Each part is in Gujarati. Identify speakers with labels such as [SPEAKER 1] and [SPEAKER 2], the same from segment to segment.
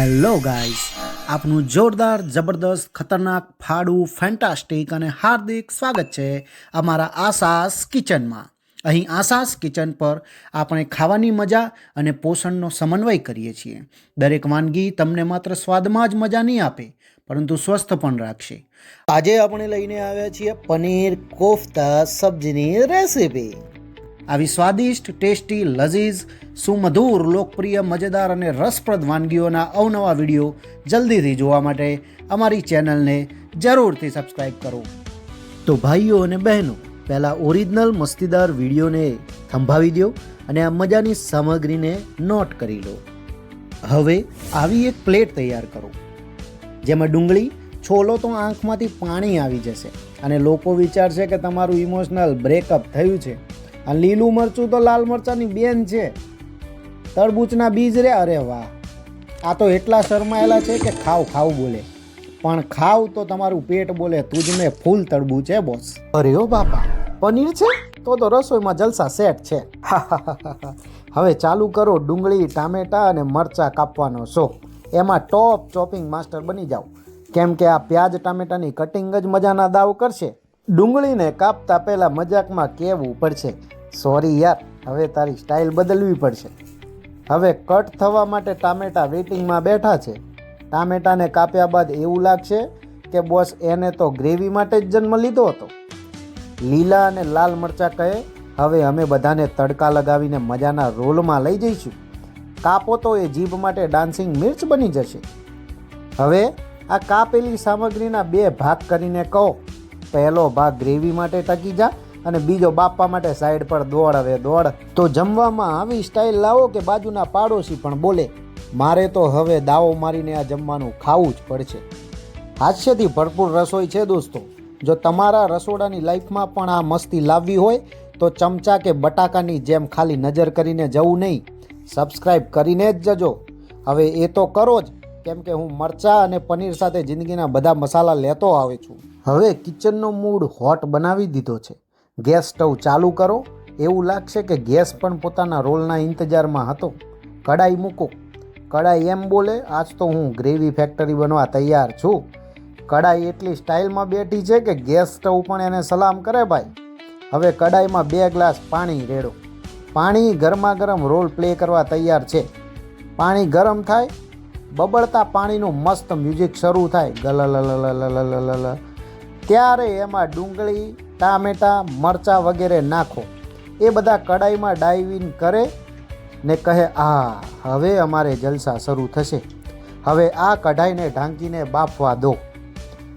[SPEAKER 1] હેલો ગાઈસ, આપનું જોરદાર જબરદસ્ત ખતરનાક ફાડું ફેન્ટાસ્ટિક અને હાર્દિક સ્વાગત છે અમારા આસાસ કિચનમાં. અહીં આસાસ કિચન પર આપણે ખાવાની મજા અને પોષણનો સમન્વય કરીએ છીએ. દરેક વાનગી તમને માત્ર સ્વાદમાં જ મજા નહીં આપે, પરંતુ સ્વસ્થ પણ રાખશે. આજે આપણે લઈને આવ્યા છીએ પનીર કોફતા સબ્જીની રેસીપી. આવી સ્વાદિષ્ટ, ટેસ્ટી, લઝીઝ, સુમધુર, લોકપ્રિય, મજેદાર અને રસપ્રદ વાનગીઓના અવનવા વિડીયો જલ્દીથી જોવા માટે અમારી ચેનલને જરૂરથી સબસ્ક્રાઈબ કરો. તો ભાઈઓ અને બહેનો, પહેલાં ઓરિજિનલ મસ્તીદાર વિડીયોને થંભાવી દો અને આ મજાની સામગ્રીને નોટ કરી લો. હવે આવી એક પ્લેટ તૈયાર કરો, જેમાં ડુંગળી છોલો તો આંખમાંથી પાણી આવી જશે અને લોકો વિચારશે કે તમારું ઇમોશનલ બ્રેકઅપ થયું છે. આ લીલું મરચું તો લાલ મરચાંની બેન છે. તરબૂચના બીજ રે, અરે વાહ, આ તો એટલા શરમાયેલા છે કે ખાવ ખાવ બોલે, પણ ખાવ તો તમારું પેટ બોલે તુજ મેં ફૂલ તરબૂચ છે બોસ. અરે ઓ બાપા, પનીર છે તો રસોઈમાં જલસા સેટ છે. હવે ચાલુ કરો ડુંગળી, ટામેટા અને મરચાં કાપવાનો શોખ. એમાં ટોપ ચોપિંગ માસ્ટર બની જાઓ, કેમ કે આ પ્યાજ ટામેટાની કટિંગ જ મજાના દાવ કરશે. ડુંગળીને કાપતા પહેલાં મજાકમાં કહેવું પડશે, સોરી યાર, હવે તારી સ્ટાઇલ બદલવી પડશે. હવે કટ થવા માટે ટામેટા વેઇટિંગમાં બેઠા છે. ટામેટાને કાપ્યા બાદ એવું લાગશે કે બોસ એને તો ગ્રેવી માટે જ જન્મ લીધો હતો. લીલા અને લાલ મરચાં કહે, હવે અમે બધાને તડકા લગાવીને મજાના રોલમાં લઈ જઈશું. કાપો તો એ જીભ માટે ડાન્સિંગ મિર્ચ બની જશે. હવે આ કાપેલી સામગ્રીના બે ભાગ કરીને કહો, પહેલો ભાગ ગ્રેવી માટે ટકી જા અને બીજો બાપા માટે સાઈડ પર દોડ. હવે દોડ તો જમવામાં આવી સ્ટાઇલ લાવો કે બાજુના પાડોશી પણ બોલે, મારે તો હવે દાવો મારીને આ જમવાનું ખાવું જ પડશે. હાસ્યથી ભરપૂર રસોઈ છે દોસ્તો. જો તમારા રસોડાની લાઈફમાં પણ આ મસ્તી લાવવી હોય તો ચમચા કે બટાકાની જેમ ખાલી નજર કરીને જવું નહીં, સબસ્ક્રાઈબ કરીને જ જજો. હવે એ તો કરો જ, કેમ કે હું મરચાં અને પનીર સાથે જિંદગીના બધા મસાલા લેતો આવે છું. હવે કિચનનો મૂડ હોટ બનાવી દીધો છે. ગેસ સ્ટવ ચાલુ કરો. એવું લાગશે કે ગેસ પણ પોતાના રોલના ઇંતજારમાં હતો. કડાઈ મૂકો. કડાઈ એમ બોલે, આજ તો હું ગ્રેવી ફેક્ટરી બનવા તૈયાર છું. કડાઈ એટલી સ્ટાઇલમાં બેઠી છે કે ગેસ સ્ટવ પણ એને સલામ કરે ભાઈ. હવે કડાઈમાં 2 ગ્લાસ પાણી રેડો. પાણી ગરમા ગરમ રોલ પ્લે કરવા તૈયાર છે. પાણી ગરમ થાય, બબડતા પાણીનું મસ્ત મ્યુઝિક શરૂ થાય, ગલલલલલલલલ, ત્યારે એમાં ડુંગળી, ટામેટાં, મરચાં વગેરે નાખો. એ બધા કડાઈમાં ડાઈવ ઇન કરે ને કહે, આ હવે અમારે જલસા શરૂ થશે. હવે આ કઢાઈને ઢાંકીને બાફવા દો.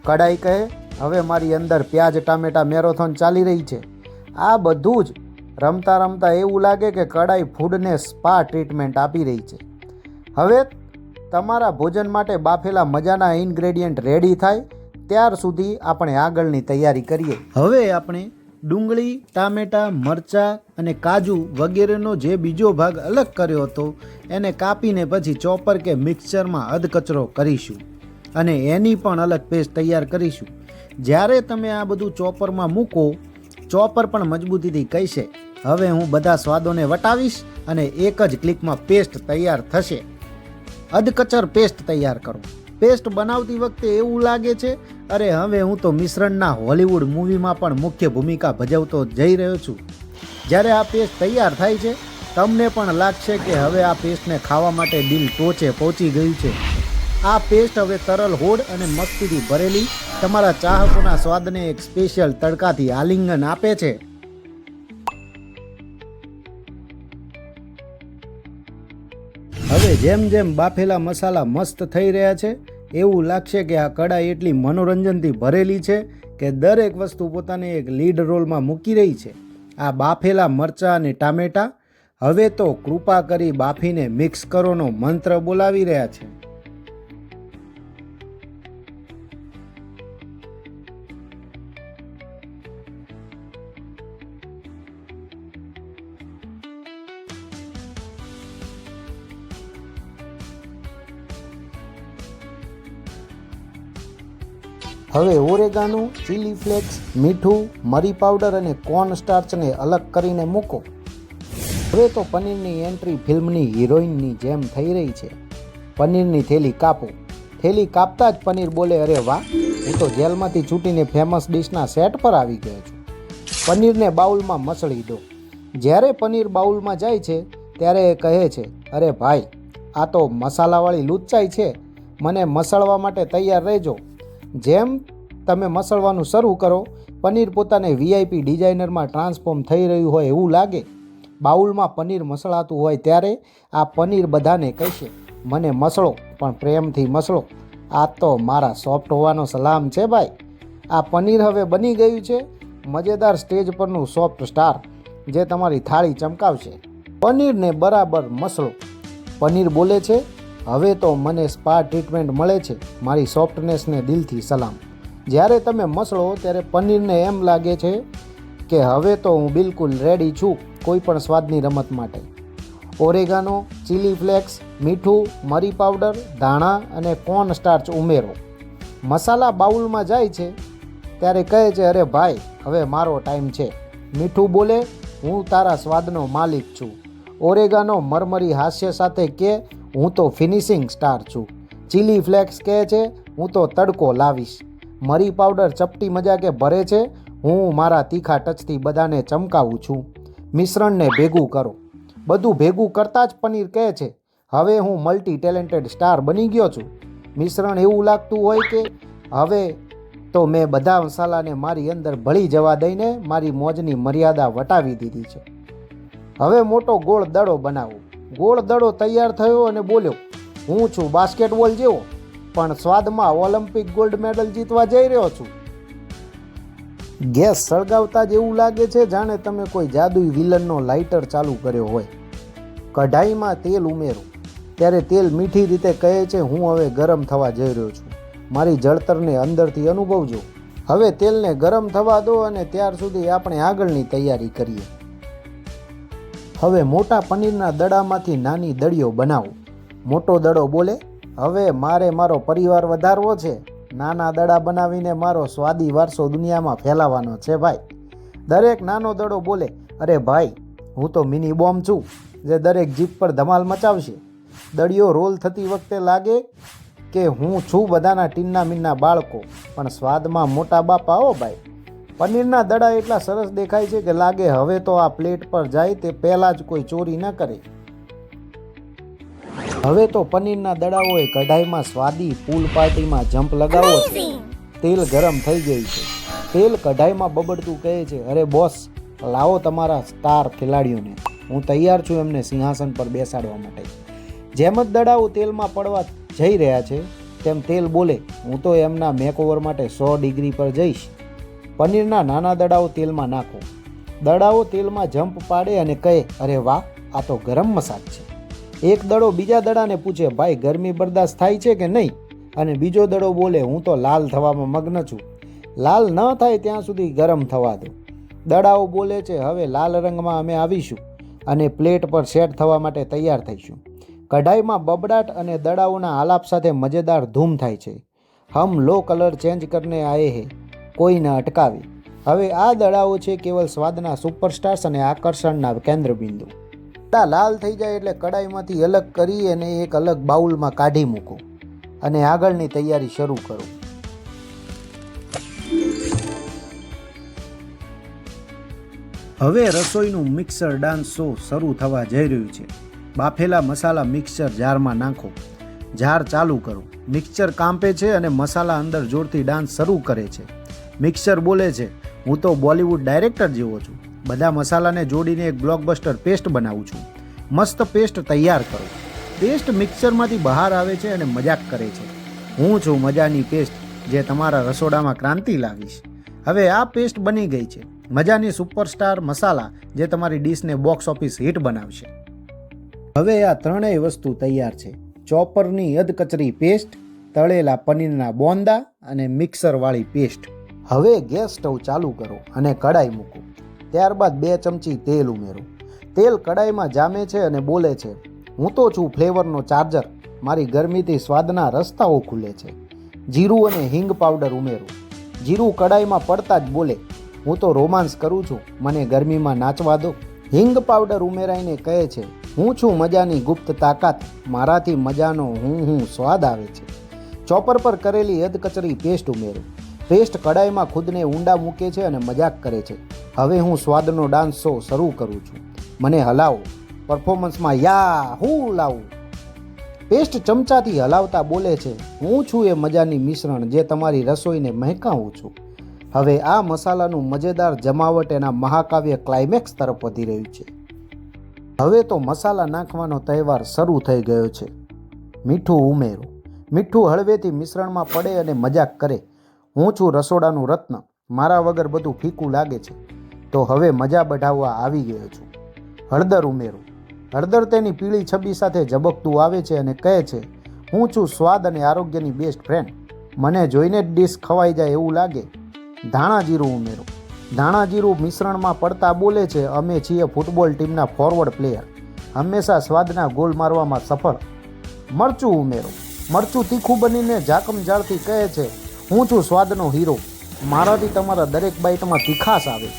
[SPEAKER 1] કઢાઈ કહે, હવે મારી અંદર પ્યાજ ટામેટાં મેરેથોન ચાલી રહી છે. આ બધું જ રમતા રમતા એવું લાગે કે કઢાઈ ફૂડને સ્પા ટ્રીટમેન્ટ આપી રહી છે. હવે તમારા ભોજન માટે બાફેલા મજાના ઇન્ગ્રેડિયન્ટ રેડી થાય ત્યાર સુધી આપણે આગળની તૈયારી કરીએ. હવે આપણે ડુંગળી, ટામેટાં, મરચાં અને કાજુ વગેરેનો જે બીજો ભાગ અલગ કર્યો હતો એને કાપીને પછી ચોપર કે મિક્સચરમાં અધકચરો કરીશું અને એની પણ અલગ પેસ્ટ તૈયાર કરીશું. જ્યારે તમે આ બધું ચોપરમાં મૂકો, ચોપર પણ મજબૂતીથી કહેશે, હવે હું બધા સ્વાદોને વટાવીશ અને એક જ ક્લિકમાં પેસ્ટ તૈયાર થશે. અધકચર પેસ્ટ તૈયાર કરો. પેસ્ટ બનાવતી વખતે એવું લાગે છે, અરે હવે હું તો મિશ્રણના હોલિવૂડ મૂવીમાં પણ મુખ્ય ભૂમિકા ભજવતો જઈ રહ્યો છું. જ્યારે આ પેસ્ટ તૈયાર થાય છે, તમને પણ લાગશે કે હવે આ પેસ્ટને ખાવા માટે દિલ ટોચે પહોંચી ગયું છે. આ પેસ્ટ હવે તરલ હોડ અને મસ્તીથી ભરેલી તમારા ચાહકોના સ્વાદને એક સ્પેશિયલ તડકાથી આલિંગન આપે છે. હવે જેમ જેમ બાફેલા મસાલા મસ્ત થઈ રહ્યા છે, એવું લાગશે કે આ કડાઈ એટલી મનોરંજનથી ભરેલી છે કે દરેક વસ્તુ પોતાને એક લીડ રોલમાં મૂકી રહી છે. આ બાફેલા મરચાં અને ટામેટાં હવે તો કૃપા કરી બાફીને મિક્સ કરોનો મંત્ર બોલાવી રહ્યા છે. હવે ઓરેગાનો, ચીલી ફ્લેક્સ, મીઠું, મરી પાવડર અને કોર્ન સ્ટાર્ચને અલગ કરીને મૂકો. હવે તો પનીરની એન્ટ્રી ફિલ્મની હિરોઈનની જેમ થઈ રહી છે. પનીરની થેલી કાપો. થેલી કાપતા જ પનીર બોલે, અરે વાહ, હું તો જેલમાંથી છૂટીને ફેમસ ડિશના સેટ પર આવી ગયો છું. પનીરને બાઉલમાં મસળી દો. જ્યારે પનીર બાઉલમાં જાય છે ત્યારે એ કહે છે, અરે ભાઈ, આ તો મસાલાવાળી લુચ્ચાઈ છે, મને મસળવા માટે તૈયાર રહેજો. જેમ તમે મસળવાનું શરૂ કરો, પનીર પોતાને VIP ડિઝાઇનરમાં ટ્રાન્સફોર્મ થઈ રહ્યું હોય એવું લાગે. બાઉલમાં પનીર મસળાતું હોય ત્યારે આ પનીર બધાને કહેશે, મને મસળો, પણ પ્રેમથી મસળો. આ તો મારા સોફ્ટ હોવાનો સલામ છે ભાઈ. આ પનીર હવે બની ગયું છે મજેદાર સ્ટેજ પરનું સોફ્ટ સ્ટાર, જે તમારી થાળી ચમકાવશે. પનીરને બરાબર મસળો. પનીર બોલે છે, હવે તો મને સ્પા ટ્રીટમેન્ટ મળે છે, મારી સોફ્ટનેસને દિલથી સલામ. જ્યારે તમે મસળો ત્યારે પનીરને એમ લાગે છે કે હવે તો હું બિલકુલ રેડી છું કોઈ પણ સ્વાદની રમત માટે. ઓરેગાનો, ચીલી ફ્લેક્સ, મીઠું, મરી પાવડર, ધાણા અને કોર્ન સ્ટાર્ચ ઉમેરો. મસાલા બાઉલમાં જાય છે ત્યારે કહે છે, અરે ભાઈ, હવે મારો ટાઈમ છે. મીઠું બોલે, હું તારા સ્વાદનો માલિક છું. ઓરેગાનો મરમરી હાસ્ય સાથે કે, હું તો ફિનિશિંગ સ્ટાર છું. ચીલી ફ્લેક્સ કહે છે, હું તો તડકો લાવીશ. મરી પાવડર ચપટી મજાકે ભરે છે, હું મારા તીખા ટચથી બધાને ચમકાવું છું. મિશ્રણને ભેગું કરો. બધું ભેગું કરતાં જ પનીર કહે છે, હવે હું મલ્ટી ટેલેન્ટેડ સ્ટાર બની ગયો છું. મિશ્રણ એવું લાગતું હોય કે હવે તો મેં બધા મસાલાને મારી અંદર ભળી જવા દઈને મારી મોજની મર્યાદા વટાવી દીધી છે. હવે મોટો ગોળ દડો બનાવો. ગોળ દડો તૈયાર થયો અને બોલ્યો, હું છું બાસ્કેટબોલ જેવો, પણ સ્વાદમાં ઓલિમ્પિક ગોલ્ડ મેડલ જીતવા જઈ રહ્યો છું. ગેસ સળગાવતા જ એવું લાગે છે જાણે તમે કોઈ જાદુઈ વિલનનો લાઇટર ચાલુ કર્યો હોય. કઢાઈમાં તેલ ઉમેરો. ત્યારે તેલ મીઠી રીતે કહે છે, હું હવે ગરમ થવા જઈ રહ્યો છું, મારી જળતરને અંદરથી અનુભવજો. હવે તેલને ગરમ થવા દો અને ત્યાર સુધી આપણે આગળની તૈયારી કરીએ. હવે મોટા પનીરના દડામાંથી નાની દડીઓ બનાવો. મોટો દડો બોલે, હવે મારે મારો પરિવાર વધારવો છે, નાના દડા બનાવીને મારો સ્વાદી વારસો દુનિયામાં ફેલાવવાનો છે ભાઈ. દરેક નાનો દડો બોલે, અરે ભાઈ, હું તો મિની બોમ્બ છું, જે દરેક જીપ પર ધમાલ મચાવશે. દડીઓ રોલ થતી વખતે લાગે કે હું છું બધાના ટીન્ના મીનના બાળકો, પણ સ્વાદમાં મોટા બાપા હો ભાઈ. પનીરના દડા એટલા સરસ દેખાય છે કે લાગે હવે તો આ પ્લેટ પર જાય તે પહેલાં જ કોઈ ચોરી ન કરે. હવે તો પનીરના દડાઓએ કઢાઈમાં સ્વાદી પૂલ પાર્ટીમાં જમ્પ લગાવો છે. તેલ ગરમ થઈ ગયું છે. તેલ કઢાઈમાં બબડતું કહે છે, અરે બોસ, લાવો તમારા સ્ટાર ખેલાડીઓને, હું તૈયાર છું એમને સિંહાસન પર બેસાડવા માટે. જેમ જ દડાઓ તેલમાં પડવા જઈ રહ્યા છે તેમ તેલ બોલે, હું તો એમના મેકઓવર માટે 100 ડિગ્રી પર જઈશ. પનીરના નાના દડાઓ તેલમાં નાખો. દડાઓ તેલમાં જમ્પ પાડે અને કહે, અરે વાહ, આ તો ગરમ મસાજ છે. એક દડો બીજા દડાને પૂછે, ભાઈ, ગરમી બરદાસ્ત થાય છે કે નહીં? અને બીજો દડો બોલે, હું તો લાલ થવામાં મગ્ન છું, લાલ ન થાય ત્યાં સુધી ગરમ થવા દો. દડાઓ બોલે છે, હવે લાલ રંગમાં અમે આવીશું અને પ્લેટ પર સેટ થવા માટે તૈયાર થઈશું. કઢાઈમાં બબડાટ અને દડાઓના આલાપ સાથે મજેદાર ધૂમ થાય છે. હમ લો કલર ચેન્જ કરને આયે હે, કોઈ ન અટકાવે. હવે આ દડાઓ છે કેવલ સ્વાદના સુપરસ્ટાર્સ અને આકર્ષણના કેન્દ્રબિંદુ. દડા લાલ થઈ જાય એટલે કઢાઈમાંથી અલગ કરી અને એક અલગ બાઉલમાં કાઢી મૂકો અને આગળની તૈયારી શરૂ કરો. હવે રસોઈનું મિક્સર ડાન્સ શો શરૂ થવા જઈ રહ્યું છે. બાફેલા મસાલા મિક્સર જારમાં નાખો. જાર ચાલુ કરો. મિક્સર કાંપે છે અને મસાલા અંદર જોરથી ડાન્સ શરૂ કરે છે. મિક્સર બોલે છે, હું તો બોલિવૂડ ડાયરેક્ટર જેવો છું, બધા મસાલાને જોડીને એક બ્લોકબસ્ટર પેસ્ટ બનાવું છું. મસ્ત પેસ્ટ તૈયાર કરો. પેસ્ટ મિક્સરમાંથી બહાર આવે છે અને મજાક કરે છે, હું છું મજાની પેસ્ટ જે તમારા રસોડામાં ક્રાંતિ લાવીશ. હવે આ પેસ્ટ બની ગઈ છે, મજાની સુપરસ્ટાર મસાલા જે તમારી ડીશને બોક્સ ઓફિસ હિટ બનાવશે. હવે આ ત્રણેય વસ્તુ તૈયાર છે. ચોપરની અધકચરી પેસ્ટ, તળેલા પનીરના બોંદા અને મિક્સરવાળી પેસ્ટ. હવે ગેસ સ્ટવ ચાલુ કરો અને કડાઈ મૂકો. ત્યારબાદ 2 ચમચી તેલ ઉમેરો. તેલ કડાઈમાં જામે છે અને બોલે છે, હું તો છું ફ્લેવરનો ચાર્જર, મારી ગરમીથી સ્વાદના રસ્તાઓ ખુલે છે. જીરું અને હિંગ પાવડર ઉમેરો. જીરું કડાઈમાં પડતા જ બોલે, હું તો રોમાન્સ કરું છું, મને ગરમીમાં નાચવા દો. હિંગ પાવડર ઉમેરાઈને કહે છે, હું છું મજાની ગુપ્ત તાકાત, મારાથી મજાનો હું સ્વાદ આવે છે. ચોપર પર કરેલી અધકચરી પેસ્ટ ઉમેરો. પેસ્ટ કડાઈમાં ખુદને ઊંડા મૂકે છે અને મજાક કરે છે. હવે હું સ્વાદનો ડાન્સ શો શરૂ કરું છું. મને હલાવો. પરફોર્મન્સમાં યા હું લાવું. પેસ્ટ ચમચાથી હલાવતા બોલે છે, હું છું એ મજાની મિશ્રણ જે તમારી રસોઈને મહેકાવું છું. હવે આ મસાલાનું મજેદાર જમાવટ એના મહાકાવ્ય ક્લાઇમેક્સ તરફ વધી રહ્યું છે. હવે તો મસાલા નાખવાનો તહેવાર શરૂ થઈ ગયો છે. મીઠું ઉમેરો. મીઠું હળવેથી મિશ્રણમાં પડે અને મજાક કરે, હું છું રસોડાનું રત્ન, મારા વગર બધું ફીકું લાગે છે. તો હવે મજા બઢાવવા આવી ગયો છું. હળદર ઉમેરો. હળદર તેની પીળી છબી સાથે ઝબકતું આવે છે અને કહે છે, હું છું સ્વાદ અને આરોગ્યની બેસ્ટ ફ્રેન્ડ, મને જોઈને જ ડીશ ખવાઈ જાય એવું લાગે. ધાણા જીરું ઉમેરો. ધાણા જીરું મિશ્રણમાં પડતા બોલે છે, અમે છીએ ફૂટબોલ ટીમના ફોરવર્ડ પ્લેયર, હંમેશા સ્વાદના ગોલ મારવામાં સફળ. મરચું ઉમેરો. મરચું તીખું બનીને ઝાકમઝાળથી કહે છે, હું છું સ્વાદનો હીરો, મારાથી તમારા દરેક બાઈટમાં તીખાશ આવે.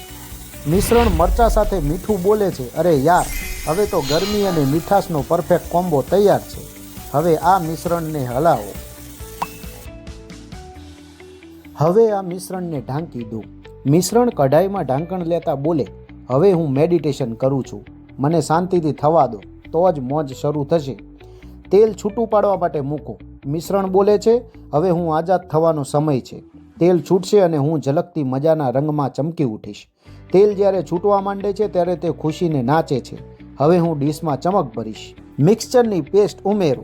[SPEAKER 1] મિશ્રણ મરચા સાથે મીઠું બોલે છે, અરે યાર, હવે તો ગરમી અને મીઠાશનો પરફેક્ટ કોમ્બો તૈયાર છે. હવે આ મિશ્રણને હલાવો. હવે આ મિશ્રણને ઢાંકી દો. મિશ્રણ કઢાઈમાં ઢાંકણ લેતા બોલે, હવે હું મેડિટેશન કરું છું, મને શાંતિથી થવા દો તો જ મોજ શરૂ થશે. તેલ છૂટું પાડવા માટે મૂકો. મિશ્રણ બોલે છે, હવે હું આઝાદ થવાનો સમય છે. તેલ છૂટશે અને હું ઝલકતી મજાના રંગમાં ચમકી ઉઠીશ. તેલ જ્યારે છૂટવા માંડે છે ત્યારે તે ખુશીને નાચે છે. હવે હું ડીશમાં ચમક ભરીશ. મિક્સચરની પેસ્ટ ઉમેરો.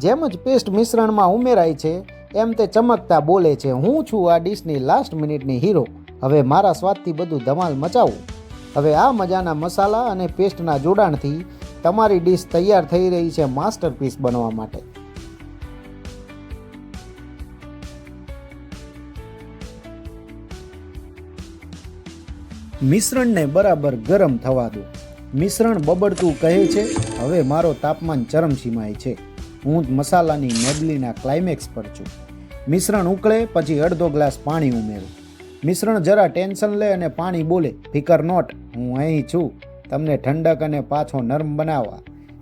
[SPEAKER 1] જેમ જ પેસ્ટ મિશ્રણમાં ઉમેરાય છે એમ તે ચમકતા બોલે છે, હું છું આ ડીશની લાસ્ટ મિનિટની હીરો, હવે મારા સ્વાદથી બધું ધમાલ મચાવું. હવે આ મજાના મસાલા અને પેસ્ટના જોડાણથી તમારી ડીશ તૈયાર થઈ રહી છે માસ્ટરપીસ બનવા માટે. મિશ્રણને બરાબર ગરમ થવા દો. મિશ્રણ બબડતું કહે છે, હવે મારો તાપમાન ચરમસીમાએ છે, હું મસાલાની મેડલીના ક્લાઇમેક્સ પર છું. મિશ્રણ ઉકળે પછી અડધો ગ્લાસ પાણી ઉમેરો. મિશ્રણ જરા ટેન્શન લે અને પાણી બોલે, ફિકર નોટ, હું અહીં છું તમને ઠંડક અને પાછો નરમ બનાવવા.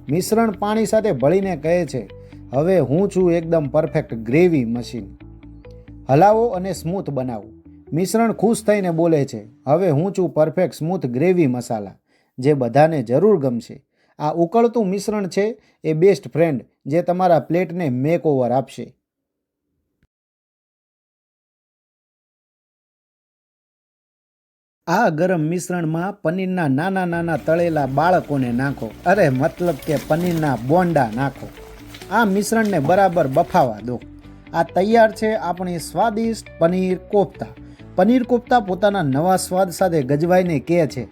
[SPEAKER 1] મિશ્રણ પાણી સાથે ભળીને કહે છે, હવે હું છું એકદમ પરફેક્ટ ગ્રેવી મશીન, હલાવો અને સ્મૂથ બનાવો. મિશ્રણ ખુશ થઈને બોલે છે, હવે હું છું પરફેક્ટ સ્મૂથ ગ્રેવી મસાલા જે બધાને જરૂર ગમશે. આ ઉકળતું મિશ્રણ છે એ બેસ્ટ ફ્રેન્ડ જે તમારા પ્લેટને મેકઓવર આપશે. આ ગરમ મિશ્રણમાં પનીરના નાના નાના તળેલા બાળકોને નાખો, અરે મતલબ કે પનીરના બોંડા નાખો. આ મિશ્રણને બરાબર બફાવા દો. આ તૈયાર છે આપણી સ્વાદિષ્ટ પનીર કોફતા. પનીર કોફતા પોતાના નવા સ્વાદ સાથે ગજવાઈને કહે છે,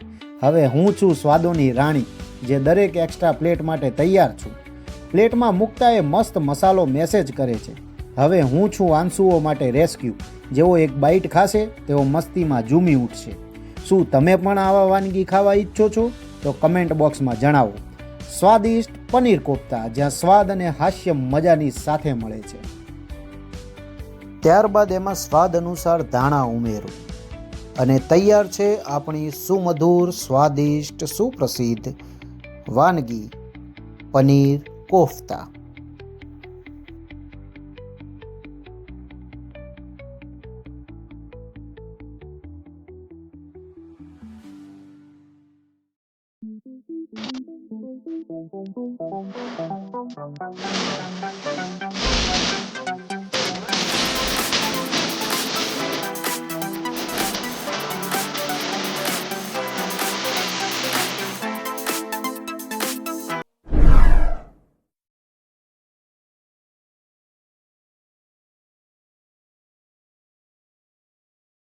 [SPEAKER 1] હવે હું છું સ્વાદોની રાણી જે દરેક એક્સ્ટ્રા પ્લેટ માટે તૈયાર છું. પ્લેટમાં મૂકતા એ મસ્ત મસાલો મેસેજ કરે છે, હવે હું છું આંસુઓ માટે રેસ્ક્યુ, જેઓ એક બાઈટ ખાશે તેઓ મસ્તીમાં ઝૂમી ઉઠશે. શું તમે પણ આવા વાનગી ખાવા ઈચ્છો છો? તો કમેન્ટ બોક્સમાં જણાવો. સ્વાદિષ્ટ પનીર કોફતા, જ્યાં સ્વાદ અને હાસ્ય મજાની સાથે મળે છે. ત્યારબાદ એમાં સ્વાદ અનુસાર ધાણા ઉમેરો અને તૈયાર છે આપણી સુમધુર, સ્વાદિષ્ટ, સુપ્રસિદ્ધ વાનગી પનીર કોફતા.